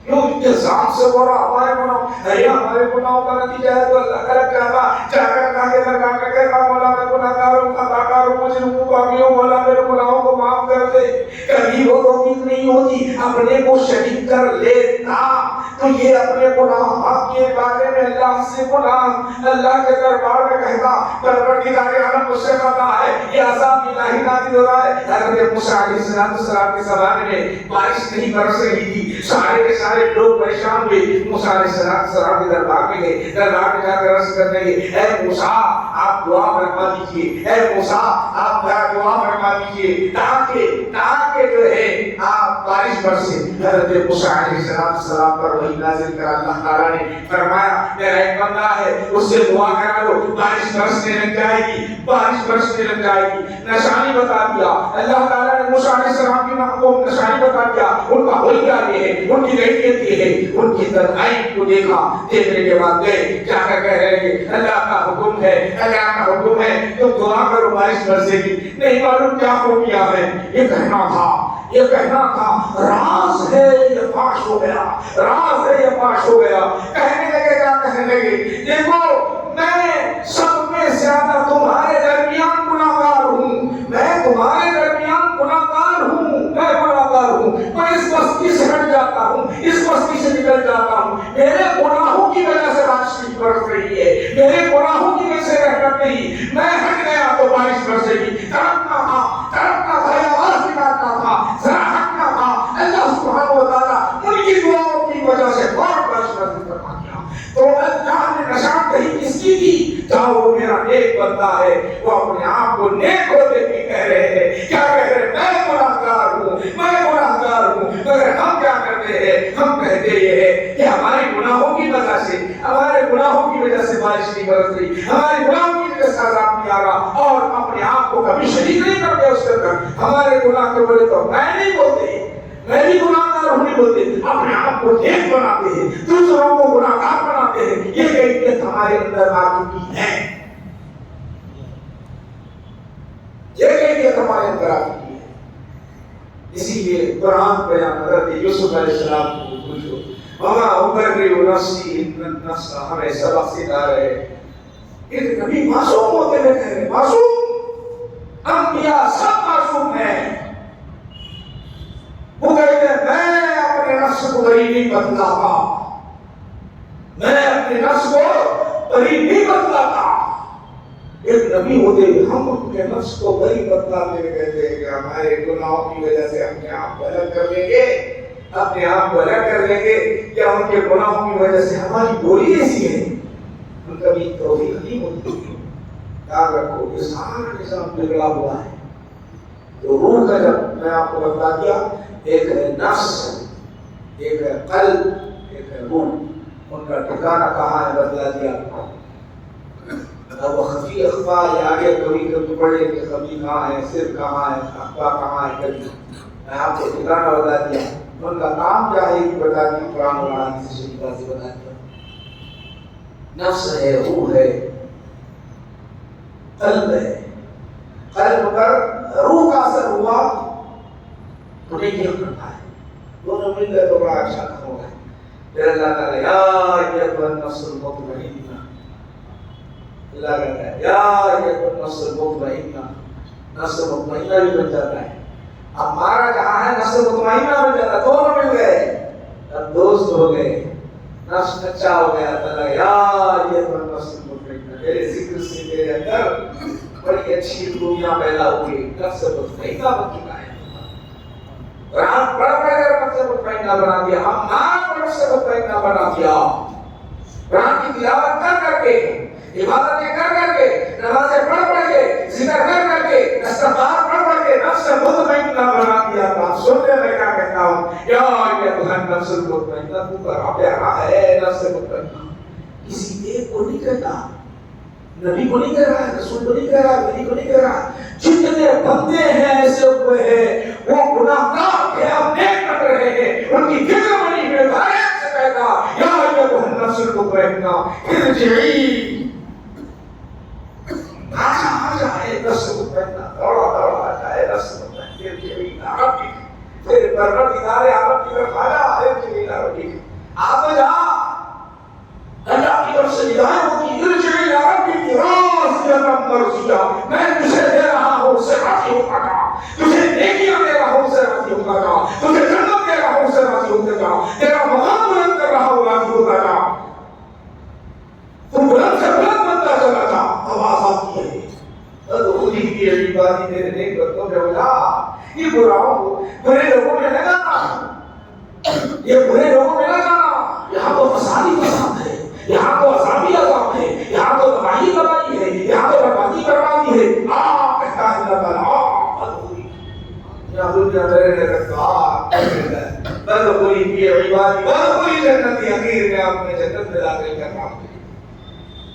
کیوں الزام سے بولا ہمارے گناہ، ارے ہمارے گناہوں کا نتیجہ ہے تو اللہ تعالیٰ کہتا جا کر کہا کہ درگاہ میں کہتا مولا میں گناہگار ہوں، خطاکار ہوں، مجرم ہوں، پاپی ہوں، مولا میرے گناہوں کو معاف کر دے۔ کبھی وہ توفیق نہیں ہوتی، اپنے کو شریک کر لیتا تو یہ اپنے گناہ کے بارے میں اللہ سے گناہ، اللہ کے دربار میں کہتا پروردگار عالم مجھ سے خطا ہے، یہ عذاب الہی نازل ہو رہا ہے۔ حضرت موسیٰ علیہ السلام کے زمانے میں بارش نہیں برس رہی تھی، سارے کے سارے لوگ پریشان ہوئے، موسیٰ علیہ السلام کے دربار میں گئے، دربار میں جا کر عرض کرنے لگے، اے موسیٰ آپ دعا فرما دیجیے، اے موسیٰ آپ دعا فرما دیجیے تاکہ جو ہے آپ بارش برسے۔ حضرت موسیٰ علیہ السلام پر وحی نازل کر اللہ تعالیٰ نے فرمایا میرا ایک بندہ ہے، اس سے دعا کرا دو، بارش برسنے لگ جائے گی، بارش برسنے لگ جائے گی۔ نشانی بتا دیا اللہ تعالیٰ نے موسیٰ علیہ السلام کی نشانی بتا دیا، ان کا حلیہ یہ ہے، ان کی کیفیت یہ ہے، ان کی تدعین کو دیکھا، دیکھنے کے بعد گئے جا کر کہہ رہے ہیں اللہ کا حکم ہے، اللہ کا حکم ہے تو دعا کرو بارش برسے گی۔ نہیں معلوم کیا ہو گیا ہے، یہ کہنا تھا یہ کہنا تھا راز ہے یہ فاش ہو گیا، راز ہے یہ فاش ہو گیا. کہنے لگے کیا کہنے لگے؟ دیکھو میں سب میں زیادہ تمہارے درمیان گناہگار ہوں، میں تمہارے درمیان گناہگار ہوں، میں گناہگار ہوں. میں اس بستی سے ہٹ جاتا ہوں، اس بستی سے نکل جاتا ہوں. میرے گناہوں کی وجہ سے بارش برس رہی ہے، میرے گناہوں کی وجہ سے رحمت نہیں. میں ہٹ گیا تو بارش برسے گی. تڑپنا تھا یا آواز نکالنا تھا، ذرا ہٹنا تھا. اللہ سبحانہ و تعالیٰ ان کی دعاؤں کی وجہ سے بہت بارش برس فرما دیا. تو اللہ نے نشان کہی کس کی دی؟ جہاں وہ میرا نیک بندہ ہے، وہ اپنے آپ کو نیک ہوتے بھی کہہ رہے ہیں. کیا کہہ رہے ہیں؟ میں گناہگار ہوں، میں گناہگار ہوں. مگر ہم کیا کرتے ہیں؟ ہم کہتے یہ ہے کہ ہمارے گناہوں کی وجہ سے، ہمارے گناہوں کی وجہ سے بارش نہیں برس رہی، ہمارے گناہوں کی وجہ سے عذاب نہیں آ رہا، اور اپنے آپ کو کبھی شریک نہیں کرتے اس کے اندر. ہمارے گناہ کے بولے تو میں نہیں بولتے، میں بھی گناہگار ہوں نہیں بولتے، اپنے آپ کو نیک بناتے ہیں، دوسروں کو گناہگار بناتے ہیں. یہ کیفیت ہمارے اندر آ چکی ہے، یہ کیفیت ہمارے اندر آ چکی ہے. اسی لیے قرآن بیان حضرت یوسف علیہ السلام کو پوچھو وما ابرئ نفسی ان النفس ہمیں سبق سکھا رہے. ایک نبی معصوم ہوتے ہوئے کہہ رہے، معصوم، انبیاء سب معصوم ہیں. وہ کہتے ہیں میں اپنے نفس کو بری نہیں بدلاتا، میں اپنے نفس کو بری نہیں بدلاتا. ایک نبی ہوتے ہوئے ہم اپنے نفس کو بری بدلاتے ہوئے کہتے ہیں کہ ہمارے گناہوں کی وجہ سے اپنے آپ کو الگ کر لیں گے، اپنے آپ کو الگ کر لیں گے. کیا ان کے گناہوں کی وجہ سے ہماری بولی ایسی ہے؟ ان کا بھی توفیق نہیں ہوتی. یاد رکھو یہ سارا نظام بگڑا ہوا ہے. تو روح کا جب میں آپ کو بتا دیا، ایک ہے نفس، ایک ہے قلب، ایک ہے روح. ان کا ٹھکانہ کہاں ہے بدلا دیا. اب وہ خفی اخفا یہ آگے کبھی کبھی پڑھے کہ خفی کہاں ہے، سر کہاں ہے، اخفا کہاں ہے. کبھی میں آپ کو ٹھکانہ بتا دیا. ان کا کام کیا ہے کہ بتا دیا، قرآن اور حدیث سے بتا دیا. نفس ہے، روح ہے، قلب ہے. قلب پر روح کا اثر ہوا تو نہیں کرتا ہے، دونوں مل گئے تو بڑا اچھا کام ہوگا. پھر اللہ تعالیٰ یا ایھا النفس المطمئنہ، اللہ کہتا ہے یا ایھا النفس المطمئنہ. نفس مطمئنہ بھی بن جاتا ہے. اب ہمارا جہاں ہے نفس مطمئنہ بن جاتا ہے، دونوں مل گئے، اب دوست ہو گئے. نفس اچھا ہو گیا، اللہ یا ایھا النفس المطمئنہ، میرے ذکر سے میرے اندر بڑی اچھی خوبیاں پیدا ہوئی، نفس مطمئنہ بن چکا ہے. قرآن پڑھ پڑھ کر نفس مطمئنہ بنا دیا، ہم نام پر نفس مطمئنہ بنا دیا. قرآن کی تلاوت کر کر کے، عبادتیں کر کر کے، نمازیں پڑھ پڑھ کے، ذکر کر کر کے، استغفار پڑھ پڑھ کے نفس مطمئنہ بنا دیا تھا. سننے میں کیا کہتا ہوں، یا ایھا النفس المطمئنہ، تو بڑا پیارا ہے نفس مطمئنہ. کسی ایک کو نہیں کہتا، نبی کو نہیں کہہ رہا ہے، رسول کو نہیں کہہ رہا ہے، ولی کو نہیں کہہ رہا ہے. جتنے بندے ہیں ایسے ہوئے ہیں وہ گناہگار ہیں، اب نیک کر رہے ہیں، ان کی فکر بنی ہوئی ہے سے کہتا یا ایھا النفس المطمئنہ ارجعی، آجا اے نفس مطمئنہ، دوڑا دوڑا آجا اے نفس مطمئنہ ارجعی الی ربک، تیرے پروردگار عالم کی طرف آجا، ارجعی الی ربک، آ تو جا. اللہ کی طرف سے ہدایت ہوتی، ارجعی الی ربک راضیۃ مرضیہ، میں تجھے دے رہا ہوں اسے راضی ہو کر جا، تجھے نیکیاں دے رہا ہوں اسے راضی ہو کر جا، تجھے جنت دے رہا ہوں اسے راضی ہو کر جا، تیرا مقام بلند کر رہا ہوں راضی ہو کر جا. تم بلند سے بلند بنتا چلا جا. آواز آتی ہے ادخلی فی عبادی، میرے نیک بندوں میں ہو جا. یہ برے لوگوں میں نہ جانا، یہ برے لوگوں میں نہ جانا. یہاں تو فسادی فساد ہے، یہاں تو عذابی عذاب ہے، یہاں تو تباہی تباہی ہے، یہاں تو بربادی بربادی ہے. کہتا ہے اللہ تعالیٰ یا دنیا میرے رفتار بدخلی فی عبادی بدخلی جنتی. اخیر میں آپ نے جنت میں داخل کرنا.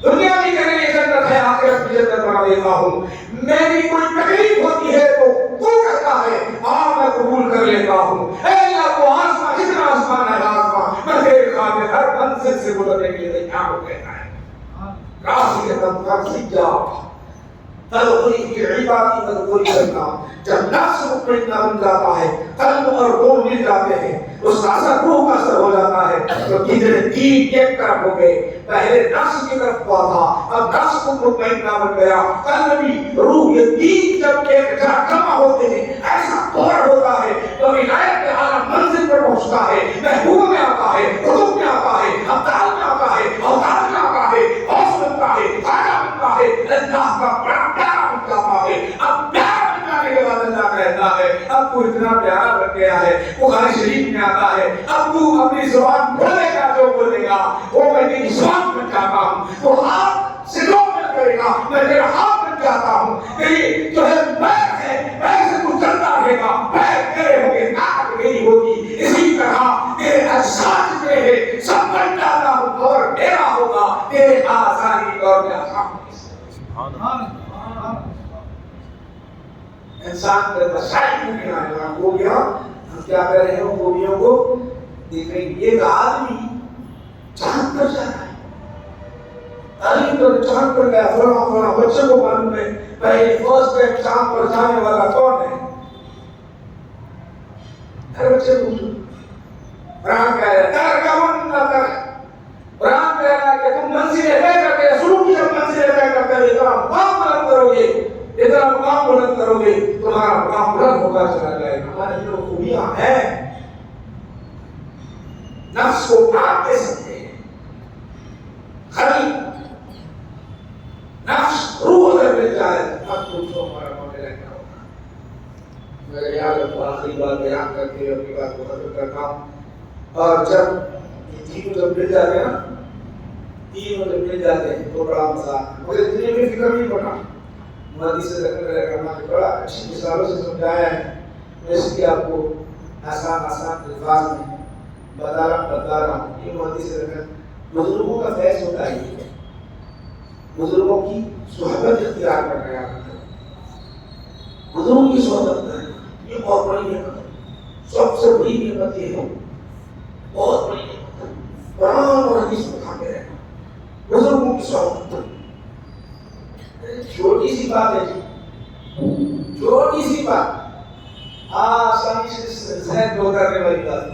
دنیا بھی کہنے یہ جنت ہے، آخرت بھی جنت بنا دیتا ہوں. میری کوئی تکلیف ہوتی ہے تو کہتا ہے میں قبول کر لیتا ہوں. اے اللہ کو آسمان، جتنا آسمان ہے آسمان، میں تیرے خاطر ہر منزل سے گزرنے کے لیے تیار ہو گیا ہے. راضی ہے تم راضی جا. تدخلی فی عبادی تدخلی جنہ. جب نفس مطمئنہ بن جاتا ہے، قلب اور روح مل جاتے ہیں، اس کا اثر روح کا اثر ہو جاتا ہے. تو کتنے تین ایک طرف ہو گئے. پہلے نفس کی طرف ہوا تھا، اب نفس کو مطمئنہ بن گیا. قلب بھی روح، یہ تین جب ایک جگہ جمع ہوتے ہیں ایسا دور ہوتا ہے تو ولایت کے اعلیٰ منزل پر پہنچتا ہے. محبوب میں آتا ہے، قلوب میں آتا ہے، ابدال میں آتا ہے، اوتاد میں آتا ہے، غوث بنتا ہے، خواجہ بنتا ہے، اللہ کا بڑا پیارا بن جاتا ہے. اب پیارا بن جانے کے بعد اللہ کہتا ہے اب تو اتنا پیارا بن گیا ہے. بخاری شریف میں آتا ہے اب تو اپنی زبان بولے گا جو بولے گا وہ میں تیری زبان بن جاتا ہوں. تو ہاتھ سے جو مل کرے گا میں تیرا ہاتھ بن جاتا ہوں. تیری جو ہے پیر ہے، پیر سے تو چلتا رہے گا، پیر تیرے ہوں گے، طاقت میری ہوگی. اسی طرح تیرے اجساد جتنے ہیں سب بن جاتا ہوں اور میرا ہوگا. تیرے آسانی اور میں آسان انسان کے تشائی ہو گیا. ہم کیا کر رہے ہیں خوبیوں کو دیکھ رہے ہیں. ایک آدمی چاند پر جا رہا ہے، تعلیم پر چاند پر گیا. فلاں فلاں بچے کو معلوم ہے پہلے فرسٹ ٹائم چاند پر جانے والا کون ہے. ہر بچے پوچھو. قرآن کہہ رہا ہے ترکون نہ کر. قرآن کہہ رہا ہے کہ تم منزلیں طے کرتے ہیں، شروع کی جب منزلیں طے کرتے ہیں اتنا مقام بلند کرو گے، اتنا مقام بلند کرو گے تمہارا مقام بلند ہوگا چلا جائے گا. ہماری جو خوبیاں ہیں نفس کو آپ دے سکتے ہیں. خلی نفس روح اگر مل جائے اب پوچھو ہمارا معاملہ کیا ہوگا. میں یاد آخری بات بیان کر کے اپنی بات کو ختم کرتا ہوں. اور جب تینوں جب مل جاتے ہیں نا، تینوں جب مل جاتے ہیں تو بڑا مزہ آتا ہے. مجھے اتنی بھی فکر نہیں پڑا. مہدی سے رکھنا بڑا اچھی مثالوں سے سمجھایا ہے. میں اس لیے آپ کو آسان الفاظ میں بتا رہا ہوں. یہ مہدی سے رکھنا بزرگوں کا فیض ہوتا ہے. بزرگوں کی صحبت اختیار کر رہے ہیں. بزرگوں کی صحبت کریں یہ بہت بڑی نعمت ہے. سب سے بڑی نعمت یہ ہے، بہت بڑی نعمت ہے. قرآن اور حدیث کو کھاتے رہنا، بزرگوں کی صحبت. چھوٹی سی بات ہے جی، چھوٹی سی بات، آسانی سے ذہن دو کرنے والی بات.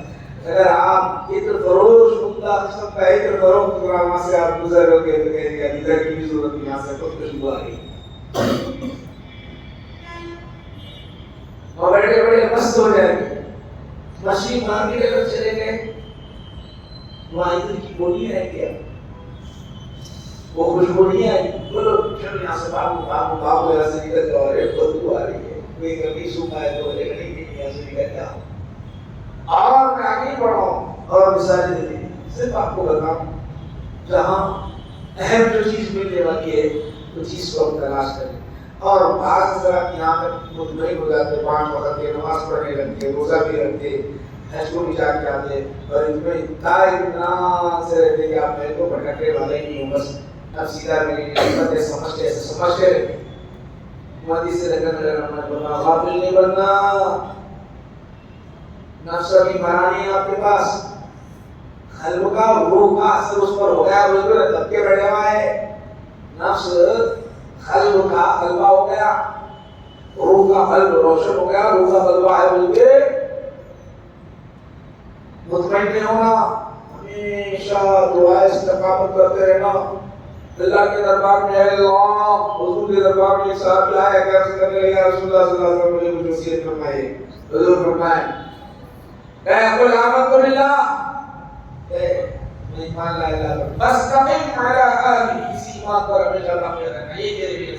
اگر آپ عطر فروش عمدہ قسم کا عطر فروخت وہاں سے آپ گزر ہو گئے تو کہیں گے ادھر کی بھی ضرورت نہیں، یہاں سے خود خوشبو آ گئی اور بیٹھے بڑے مست ہو جائیں گے. مچھلی مارکیٹ اگر چلے گئے وہاں عطر کی گولی ہے کیا، وہ خوشبو نہیں آئی. بولو چلو یہاں سے بابو یہاں سے نکل جاؤ، ارے بدبو آ رہی ہے، کوئی کبھی سوکھا ہے تو بولے گا نہیں یہاں سے نکل جاؤ. اور میں آگے بڑھاؤں اور مثالیں دے دیں. صرف آپ کو بتاؤں جہاں اہم جو چیز ملنے والی ہے وہ چیز کو ہم تلاش کریں. اور بعض طرح یہاں تک مطمئن ہو جاتے، 5 وقت کے نماز پڑھنے لگتے، روزہ بھی رکھتے، حج کو بھی جا کے آتے، اور ان میں اطمینان سے رہتے کہ آپ میرے کو بھٹکنے والے نہیں ہوں. بس اب سیدھا میری نعمت ہے، سمجھتے ایسے سمجھتے رہتے. مہدی سے لگنا غافل نہیں بننا. نفس کی مہرانی ہے آپ کے پاس، قلب کا روح کا اثر اس پر ہو گیا، بالکل دب کے بیٹھے ہوا ہے. نفس قلب کا قلبہ ہو گیا، روح کا قلب روشن ہو گیا، روح کا قلبہ ہے بالکل مطمئن نہیں ہونا. ہمیشہ دعا استقامت کرتے رہنا. اللہ کے دربار میں ہے اللہ، حضور کے دربار میں ایک صحابی آیا کہ کرنے لگا یا رسول اللہ صلی اللہ علیہ وسلم مجھے کچھ وصیت فرمائے. حضور فرمائے قل آمنت باللہ، میں ایمان لا الہ الا بس تقم علی آلہ، اسی ایمان پر ہمیشہ قائم رہنا. یہ تیرے لیے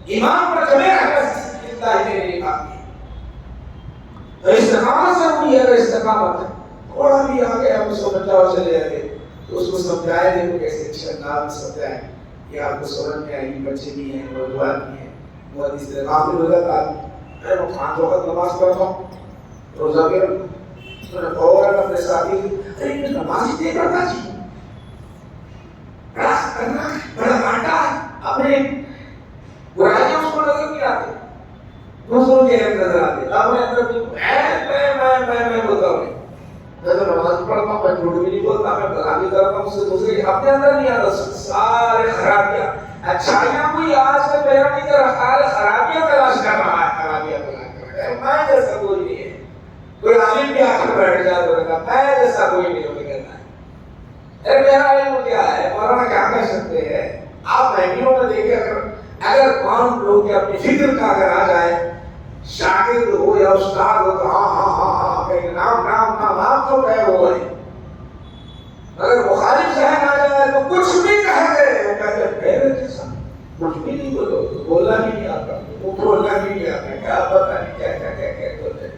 ایمان پر جمے رہنا، اتنا ہی تیرے لیے کافی ہے. تو استقامت ضروری ہے. اگر استقامت تھوڑا بھی آگے ہم اس کو بچاؤ چلے جائیں گے تو اس کو سمجھائیں گے تو کیسے اچھے انداز میں سمجھائیں کہ آپ کو سمجھ میں آئے گی. بچے بھی ہیں، نوجوان بھی ہیں. وہ حدیث سے غافل ہو جاتا ہے، میں 5 وقت نماز پڑھتا ہوں، روزہ بھی رکھتا ہوں. میں نے فوراً اپنے ساتھی ارے میں نماز ہی نہیں پڑھتا جی، بڑا کانٹا ہے. اپنے برائیاں اس کو نظر نہیں آتے، دوسروں کے نظر آتے. اب میں اندر میں بولتا ہوں میں تو نماز پڑھتا ہوں، میں جھوٹ بھی نہیں بولتا، میں بھلا بھی کرتا ہوں، اس سے دوسرے اپنے اندر نہیں آتا. سارے خرابیاں اچھائیاں کوئی آج میں میرا نہیں کر رہا ہے، خرابیاں تلاش کر رہا ہے، خرابیاں تلاش کر رہا ہے. میں جیسا کوئی نہیں ہے. کوئی عالم بھی آ کر بیٹھ جائے تو کہتا میں جیسا کوئی نہیں ہو کہتا ہے. میرا علم کیا ہے، مولانا کیا کہہ سکتے ہیں. آپ مہینوں میں دیکھیں اگر 5 لوگ اپنی فکر کا اگر آ جائے، شاگرد ہو یا استاد ہو تو ہاں ہاں ہاں ہاں کہیں نام نام نام آپ جو کہے وہ ہے. اگر مخالف ذہن آ جائے تو کچھ بھی کہہ دے، وہ کہتے ہیں میرے جیسا کچھ بھی نہیں بولو، بولنا بھی نہیں آتا، وہ بولنا بھی نہیں آتا، کیا پتہ نہیں کیا کیا کیا کیا بولتے.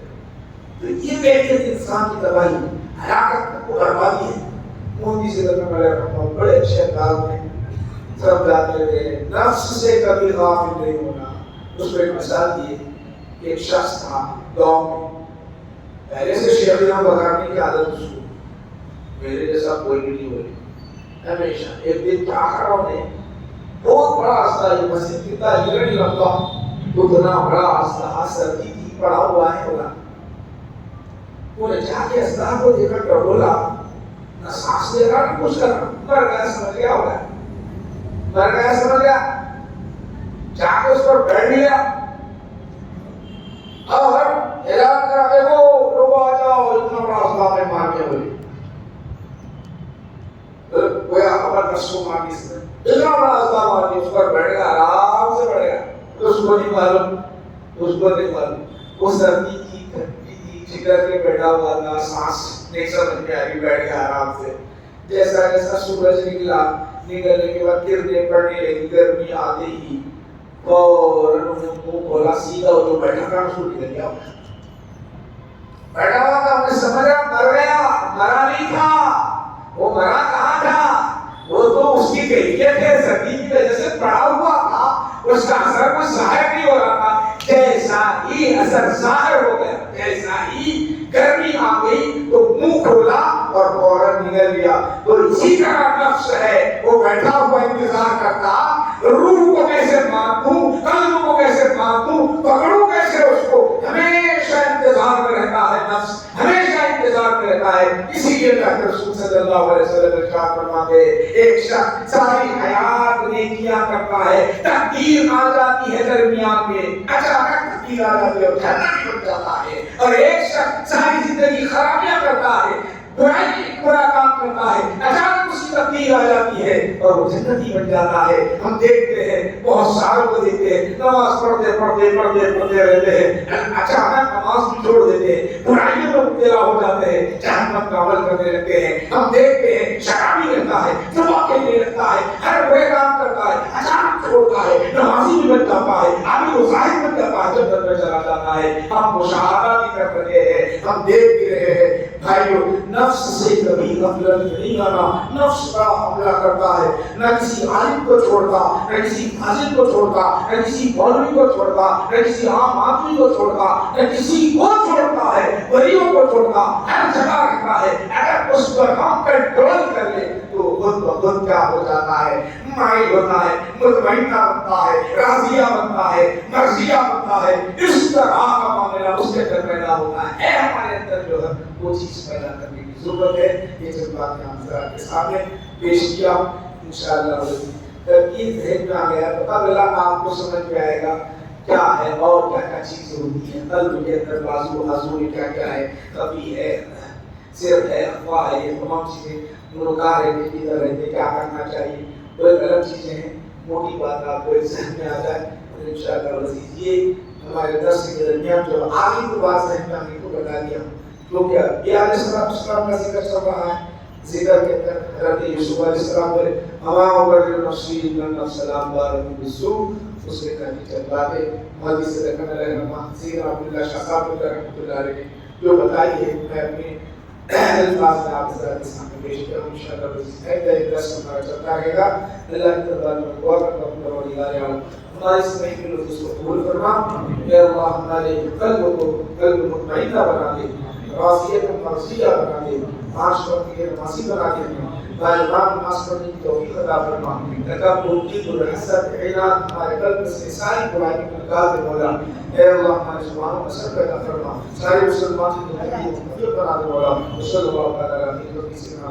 تو یہ کیفیت انسان کی تباہی، ہلاکت کو بربادی ہے. مودی سے بڑے اچھے انداز میں سمجھاتے ہوئے نفس سے کبھی غافل نہیں ہونا. اس کو ایک مثال دی کہ ایک شخص تھا گاؤں میں، پہلے سے شیخیاں بگاڑنے کی عادت اس کو، میرے جیسا کوئی بھی نہیں ہوئی ہمیشہ. ایک دن کیا کرا نے بہت بڑا راستہ، یہ مسجد کتنا ہی نہیں لگتا، اتنا بڑا راستہ سردی تھی، پڑا ہوا ہے بولا. وہ نے جا کے اسلام کو دیکھا کر بولا نہ سانس لے رہا نہ کچھ کر رہا، مر گیا سمجھ گیا ہوگا، مر گیا سمجھ گیا. جا کے اس پر بیٹھ گیا اور اعلان کرا دیکھو لوگ آ جاؤ، اتنا بڑا اسلام میں مار کے بولی. گویا خبر نفس کو مار دی، اتنا بڑا اسلام مار کے اس پر بیٹھ گیا، آرام سے بیٹھ گیا. اس کو نہیں معلوم، اس کو نہیں معلوم وہ سردی کی ٹھنڈی کی فکر کے بیٹھا ہوا تھا، سانس نہیں سمجھ میں آئی، بیٹھ گیا آرام سے. جیسا جیسا سورج نکلا، نکلنے کے بعد کرنیں پڑنے لگی، گرمی آتے ہی اور انہوں نے منہ کھولا، سیدھا وہ جو بیٹھا تھا اس کو نکل گیا. بیٹھا ہوا تھا، انہیں سمجھا مر گیا، مرا نہیں تھا. وہ مرا کہاں تھا، وہ تو اس کی کیفیت ہے، سردی کی وجہ سے پڑا ہوا تھا، اس کا اثر کوئی ظاہر نہیں ہو رہا تھا. جیسا ہی اثر ظاہر ہو گیا، جیسا ہی گرمی آ گئی تو منہ کھولا اور فوراً نکل گیا. تو اسی طرح نفس ہے، وہ بیٹھا ہوا انتظار کرتا، روح کو کیسے مار دوں، قلب کو کیسے مار دوں، پکڑوں کیسے اس کو. ہمیشہ انتظار میں رہتا ہے نفس، ہمیشہ انتظار میں رہتا ہے. اسی لیے اللہ کے رسول صلی اللہ علیہ وسلم ارشاد فرماتے ہیں ایک شخص ساری حیات نیکیاں کرتا ہے، تقدیر آ جاتی ہے درمیان میں، اچانک تقدیر آ جاتی ہے اور جنت بن جاتا ہے. اور ایک شخص ساری زندگی خرابیاں کرتا ہے، برا کام کرتا ہے، اچانک اس کی تقدیر آ جاتی ہے اور وہ جنتی بن جاتا ہے. ہم دیکھتے ہیں بہت ساروں کو دیکھتے ہیں نماز پڑھتے رہتے ہیں، اچانک نماز بھی چھوڑ دیتے ہیں، برائیوں میں مبتلا ہو جاتے ہیں، جہنم کا عمل کرنے لگتے ہیں. ہم دیکھتے ہیں شرابی رہتا ہے، جوا کھیلنے لگتا ہے، ہر برے کام کرتا ہے، اچانک چھوڑتا ہے، نمازی بھی بن جاتا ہے، عابد و زاہد بن جاتا ہے، جنت میں چلا جاتا ہے. ہم مشاہدہ بھی کر رہے ہیں، ہم دیکھ بھی رہے ہیں. بھائیو نفس سے کبھی غفلت نہیں آنا. نفس کا حملہ کرتا ہے، نہ کسی عالم کو چھوڑتا، نہ کسی فاضل کو چھوڑتا، نہ کسی مولوی کو چھوڑتا، نہ کسی عام آدمی کو چھوڑتا، نہ کسی کو چھوڑتا ہے، ولیوں کو چھوڑتا، ہر جگہ رہتا ہے. اگر اس پر ہم کنٹرول کر لیں تو خود بخود کیا ہو جاتا ہے، مائل ہوتا ہے، مطمئنہ بنتا ہے، راضیہ بنتا ہے، مرضیہ بنتا ہے. اس طرح کا معاملہ اس کے اندر پیدا ہوتا ہے. ہمارے اندر جو ہے وہ چیز پیدا کرنے کی ضرورت ہے. یہ جب باتیں ہم ذرا کے سامنے پیش کیا انشاءاللہ ترکیب ذہن میں آ گیا، پتہ لگا آپ کو سمجھ میں آئے گا کیا ہے اور کیا کیا چیزیں ہوتی ہیں قلب کے اندر، بازو حضور کیا کیا ہے، کبھی ہے، سر ہے، افواہ ہے، یہ تمام چیزیں منکار ہے، کدھر رہتے کیا کرنا چاہیے، وہ ایک الگ چیزیں ہیں. موٹی بات آپ کو ایک ذہن میں آ جائے اور انشاءاللہ عزیز یہ ہمارے درس کے درمیان جو آگے کی بات ذہن میں آنے کو بتا دیا. کیونکہ یہ علیہ السلام کا ذکر چل رہا ہے. ذکر کے اندر حضرت یوسف علیہ السلام بولے اما اوبر نفسی من السلام بارک بالسو، اس کے کہانی چل باتیں مودی سے رکھنے والے رحمان سیر عبداللہ شاہ صاحب رحمۃ اللہ علیہ جو بتائی ہے میں اپنے الفاظ میں آپ کے سامنے پیش کروں. انشاءاللہ ایک درس ہمارا چلتا رہے گا. اللہ کی تبارک و تعالی کا پروردگار عالم ہمارے اس محفل کو اس کو قبول فرما. اے اللہ ہمارے قلب مطمئنہ بنا دے، راضیت مرضیہ بنا دے، معاش وقت کے نمازی بنا دے، بائیمان نماز پڑھنے کی توفیق عطا فرما. تکبر کبر حسد عناد ہمارے قلب سے ساری برائی کو نکال دے مولا. اے اللہ ہمارے زبانوں میں صبر عطا فرما، سارے مسلمانوں کو ہدایت منتخب بنا دے مولا. صلی اللہ تعالی علیہ وسلم.